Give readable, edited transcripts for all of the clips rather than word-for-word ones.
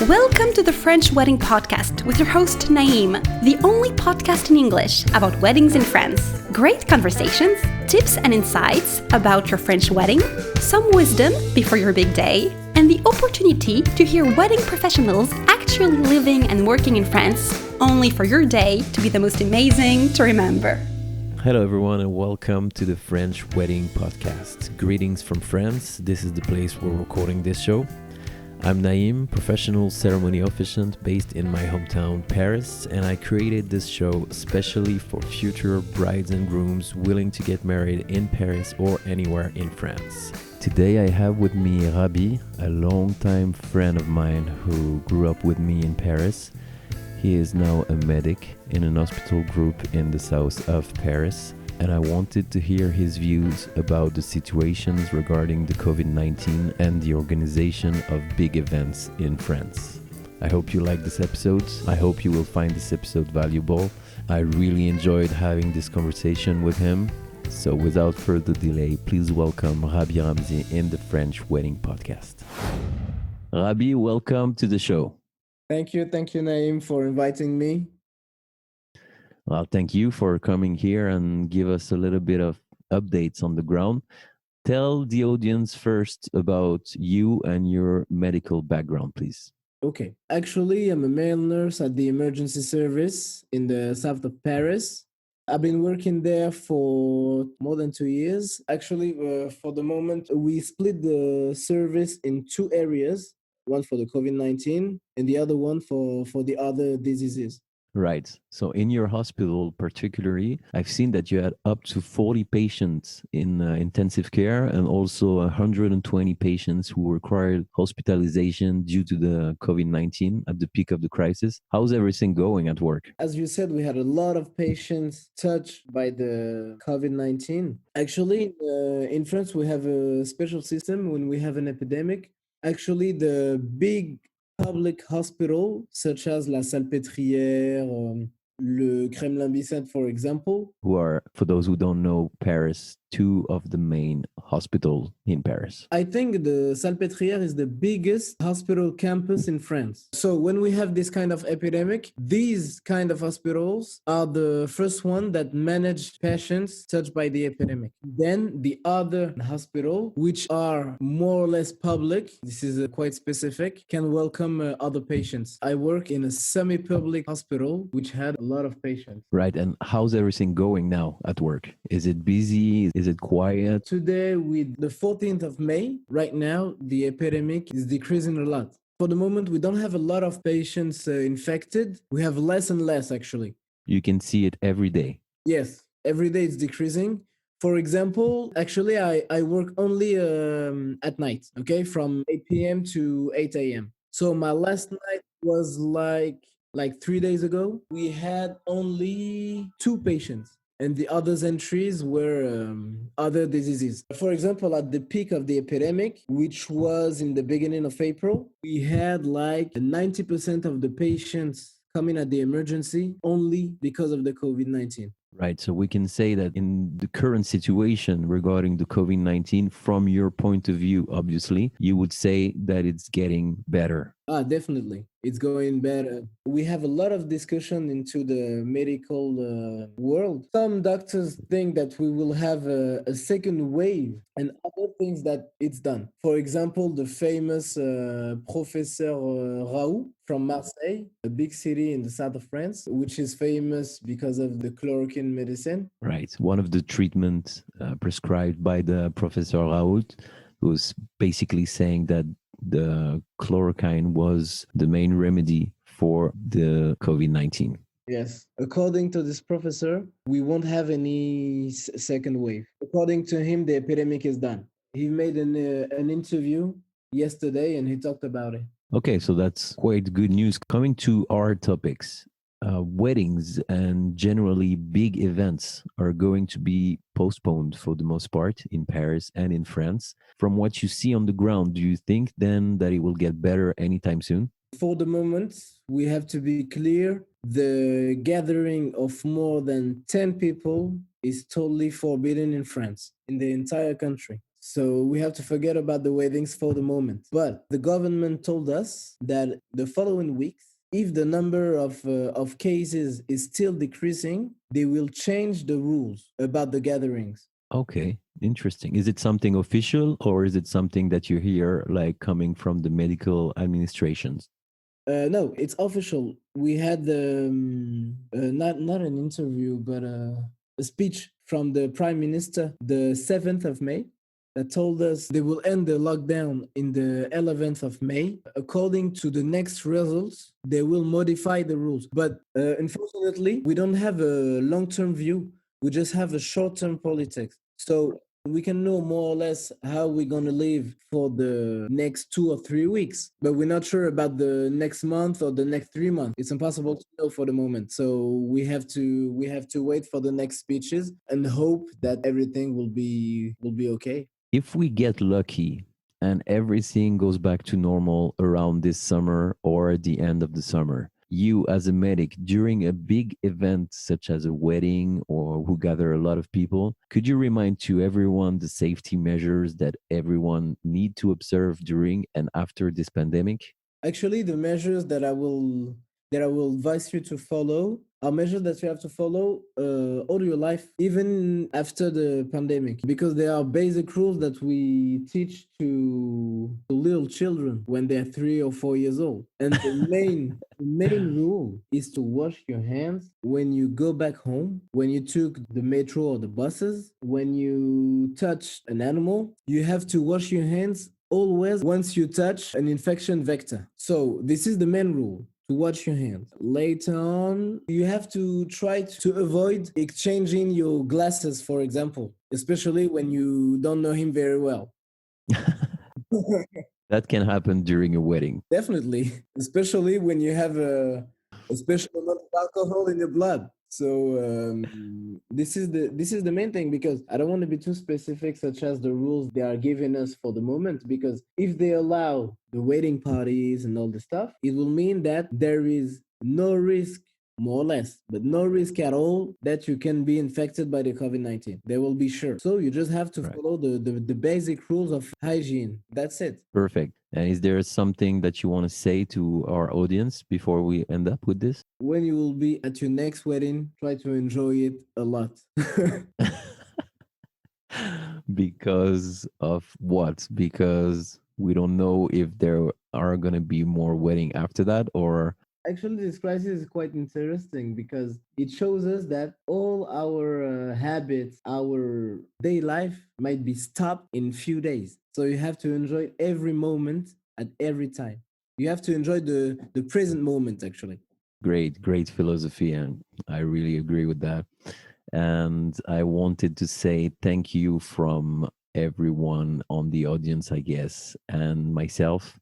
Welcome to the French Wedding Podcast with your host Naïm, the only podcast in English about weddings in France. Great conversations, tips and insights about your French wedding, some wisdom before your big day, and the opportunity to hear wedding professionals actually living and working in France, only for your day to be the most amazing to remember. Hello everyone and welcome to the French Wedding Podcast. Greetings from France. This is the place where we're recording this show. I'm Naïm, professional ceremony officiant based in my hometown Paris, and I created this show especially for future brides and grooms willing to get married in Paris or anywhere in France. Today I have with me Raby, a longtime friend of mine who grew up with me in Paris. He is now a medic in an hospital group in the south of Paris, and I wanted to hear his views about the situations regarding the Covid-19 and the organization of big events in France. I hope you like this episode. I hope you will find this episode valuable. I really enjoyed having this conversation with him. So without further delay, please welcome Raby Ramzi in the French Wedding Podcast. Raby, welcome to the show. Thank you, Naïm, for inviting me. Well, thank you for coming here and give us a little bit of updates on the ground. Tell the audience first about you and your medical background, please. Okay. Actually, I'm a male nurse at the emergency service in the south of Paris. I've been working there for more than 2 years. Actually, for the moment, we split the service in two areas. One for the COVID-19 and the other one for the other diseases. Right. So in your hospital particularly, I've seen that you had up to 40 patients in intensive care and also 120 patients who required hospitalization due to the COVID-19 at the peak of the crisis. How's everything going at work? As you said, we had a lot of patients touched by the COVID-19. Actually, in France, we have a special system when we have an epidemic. Actually, the big public hospital, such as La Salpêtrière, Le Kremlin-Bicêtre, for example. Who are, for those who don't know Paris, two of the main hospitals in Paris. I think the Salpêtrière is the biggest hospital campus in France. So when we have this kind of epidemic, these kind of hospitals are the first one that manage patients touched by the epidemic. Then the other hospital, which are more or less public, this is quite specific, can welcome other patients. I work in a semi-public hospital, which had a lot of patients. Right. And how's everything going now at work? Is it busy? Is it quiet? Today, with the 14th of May, right now, the epidemic is decreasing a lot. For the moment, we don't have a lot of patients infected. We have less and less, actually. You can see it every day. Yes, every day it's decreasing. For example, actually, I work only at night, okay, from 8 p.m. to 8 a.m. So my last night was like 3 days ago. We had only 2 patients. And the others entries were other diseases. For example, at the peak of the epidemic, which was in the beginning of April, we had like 90% of the patients coming at the emergency only because of the COVID-19. Right. So we can say that in the current situation regarding the COVID-19, from your point of view, obviously, you would say that it's getting better. Definitely. It's going better. We have a lot of discussion into the medical world. Some doctors think that we will have a second wave, and other things that it's done. For example, the famous Professor Raoult from Marseille, a big city in the south of France, which is famous because of the chloroquine medicine. Right. One of the treatments prescribed by the Professor Raoult was basically saying that the chloroquine was the main remedy for the COVID-19. Yes. According to this professor, we won't have any second wave. According to him, the epidemic is done. He made an interview yesterday and he talked about it. Okay, so that's quite good news. Coming to our topics, weddings and generally big events are going to be postponed for the most part in Paris and in France. From what you see on the ground, do you think then that it will get better anytime soon? For the moment, we have to be clear. The gathering of more than 10 people is totally forbidden in France, in the entire country. So we have to forget about the weddings for the moment. But the government told us that the following weeks, if the number of cases is still decreasing, they will change the rules about the gatherings. Okay, interesting. Is it something official or is it something that you hear like coming from the medical administrations? No, it's official. We had not an interview, but a speech from the Prime Minister the 7th of May that told us they will end the lockdown in the 11th of May. According to the next results, they will modify the rules. But unfortunately, we don't have a long-term view. We just have a short-term politics. So we can know more or less how we're going to live for the next 2 or 3 weeks, but we're not sure about the next month or the next 3 months. It's impossible to know for the moment. So we have to wait for the next speeches and hope that everything will be okay. If we get lucky and everything goes back to normal around this summer or the end of the summer, you as a medic during a big event such as a wedding or who gather a lot of people, could you remind to everyone the safety measures that everyone need to observe during and after this pandemic? Actually, the measures that I will advise you to follow are measures that you have to follow all your life, even after the pandemic, because they are basic rules that we teach to little children when they're 3 or 4 years old. And the main rule is to wash your hands when you go back home, when you took the metro or the buses, when you touch an animal, you have to wash your hands always once you touch an infection vector. So this is the main rule, to wash your hands. Later on, you have to try to avoid exchanging your glasses, for example, especially when you don't know him very well. That can happen during a wedding. Definitely, especially when you have a special amount of alcohol in your blood. So this is the main thing, because I don't want to be too specific, such as the rules they are giving us for the moment. Because if they allow the wedding parties and all the stuff, it will mean that there is no risk, more or less, but no risk at all that you can be infected by the COVID-19. They will be sure. So you just have to Right. follow the basic rules of hygiene. That's it. Perfect. And is there something that you want to say to our audience before we end up with this? When you will be at your next wedding, try to enjoy it a lot. Because of what? Because we don't know if there are going to be more wedding after that, or Actually, this crisis is quite interesting because it shows us that all our habits, our day life might be stopped in few days. So you have to enjoy every moment at every time. You have to enjoy the present moment, actually. great philosophy, and I really agree with that. And I wanted to say thank you from everyone on the audience, I guess, and myself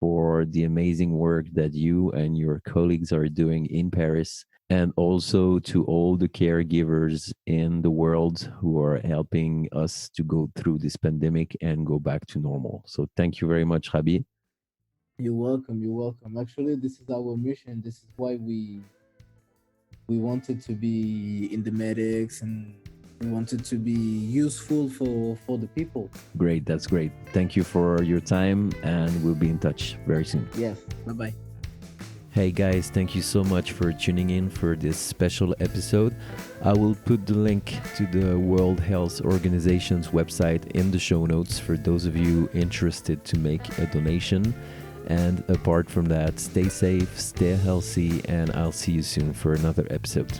for the amazing work that you and your colleagues are doing in Paris, and also to all the caregivers in the world who are helping us to go through this pandemic and go back to normal. So thank you very much, Raby. You're welcome. You're welcome. Actually, this is our mission. This is why we wanted to be in the medics, and we wanted to be useful for the people. Great, that's great. Thank you for your time, and we'll be in touch very soon. Yes. Bye bye. Hey guys, thank you so much for tuning in for this special episode. I will put the link to the World Health Organization's website in the show notes for those of you interested to make a donation. And apart from that, stay safe, stay healthy, and I'll see you soon for another episode.